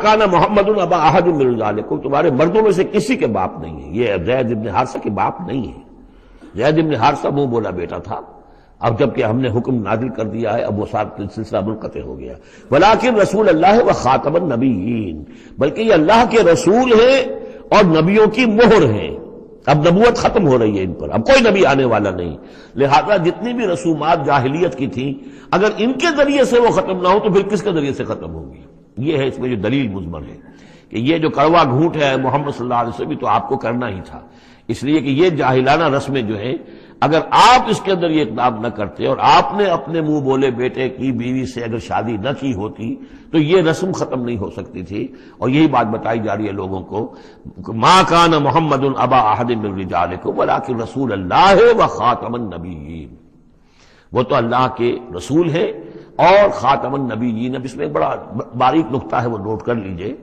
کان محمد ابا احد من رجالکم، تمہارے مردوں میں سے کسی کے باپ نہیں ہے. یہ زید ابن حارثہ کے باپ نہیں ہے. زید ابن حارثہ منہ بولا بیٹا تھا، اب جب کہ ہم نے حکم نازل کر دیا ہے اب وہ سلسلہ منقطع ہو گیا. ولیکن رسول اللہ و خاتم النبیین، بلکہ یہ اللہ کے رسول ہیں اور نبیوں کی مہر ہیں. اب نبوت ختم ہو رہی ہے ان پر، اب کوئی نبی آنے والا نہیں. لہذا جتنی بھی رسومات جاہلیت کی تھیں اگر ان کے ذریعے سے وہ ختم نہ ہو تو پھر کس کے ذریعے سے ختم ہوگی؟ یہ ہے اس میں جو دلیل مضمر ہے کہ یہ جو کڑوا گھونٹ ہے محمد صلی اللہ علیہ وسلم بھی تو آپ کو کرنا ہی تھا، اس لیے کہ یہ جاہلانہ رسمیں جو ہیں اگر آپ اس کے اندر یہ اقدام نہ کرتے اور آپ نے اپنے منہ بولے بیٹے کی بیوی سے اگر شادی نہ کی ہوتی تو یہ رسم ختم نہیں ہو سکتی تھی. اور یہی بات بتائی جا رہی ہے لوگوں کو، ما کان محمد ابا احد من رجالکم ولکن رسول اللہ و خاتم النبیین، وہ تو اللہ کے رسول ہیں اور خاتم النبیین. اب اس میں ایک بڑا باریک نقطہ ہے وہ نوٹ کر لیجئے.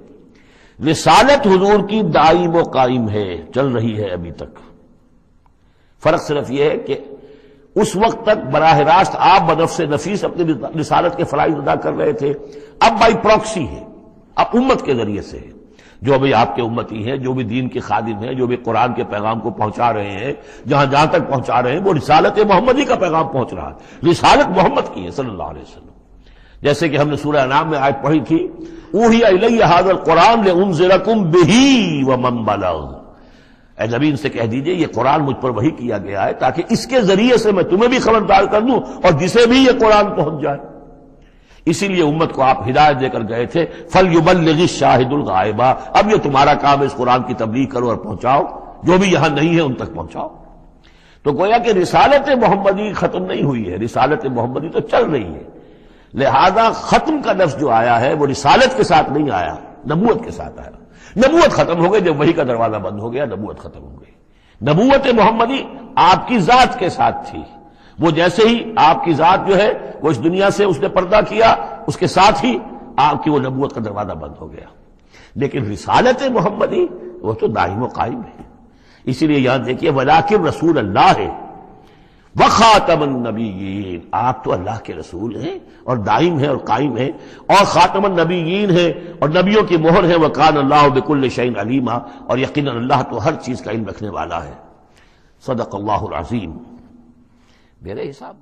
رسالت حضور کی دائم و قائم ہے، چل رہی ہے ابھی تک. فرق صرف یہ ہے کہ اس وقت تک براہ راست آپ بنفس نفیس اپنی رسالت کے فرائض ادا کر رہے تھے، اب بائی پراکسی ہے، اب امت کے ذریعے سے ہے. جو بھی آپ کے امتی ہیں، جو بھی دین کے خادم ہیں، جو بھی قرآن کے پیغام کو پہنچا رہے ہیں، جہاں جہاں تک پہنچا رہے ہیں وہ رسالت محمدی کا پیغام پہنچ رہا ہے. رسالت محمد کی ہے صلی اللہ علیہ وسلم. جیسے کہ ہم نے سورہ انعام میں آیت پڑھی تھی، اوحی الی ھذا القرآن لانذرکم بہ ومن بلغ، اے نبی ان سے کہہ دیجئے یہ قرآن مجھ پر وحی کیا گیا ہے تاکہ اس کے ذریعے سے میں تمہیں بھی خبردار کر دوں اور جسے بھی یہ قرآن پہنچ جائے. اسی لیے امت کو آپ ہدایت دے کر گئے تھے، فَلْيُبَلِّغِ الشَّاهِدُ الْغَائِبَ، اب یہ تمہارا کام ہے اس قرآن کی تبلیغ کرو اور پہنچاؤ، جو بھی یہاں نہیں ہے ان تک پہنچاؤ. تو گویا کہ رسالت محمدی ختم نہیں ہوئی ہے، رسالت محمدی تو چل رہی ہے. لہذا ختم کا لفظ جو آیا ہے وہ رسالت کے ساتھ نہیں آیا، نبوت کے ساتھ آیا. نبوت ختم ہو گئی جب وحی کا دروازہ بند ہو گیا، نبوت ختم ہو گئی. نبوت محمدی آپ کی ذات کے ساتھ تھی، وہ جیسے ہی آپ کی ذات جو ہے وہ اس دنیا سے اس نے پردہ کیا، اس کے ساتھ ہی آپ کی وہ نبوت کا دروازہ بند ہو گیا. لیکن رسالت محمدی وہ تو دائم و قائم ہے. اسی لیے یاد دیکھیے ولیکن رسول اللہ ہے وخاتم النبیین، آپ تو اللہ کے رسول ہیں اور دائم ہیں اور قائم ہیں، اور خاتم النبیین ہیں اور نبیوں کی مہر ہے. وکان اللہ بکل شیء علیما، اور یقیناً اللہ تو ہر چیز کا علم رکھنے والا ہے. صدق اللہ العظیم. میرے حساب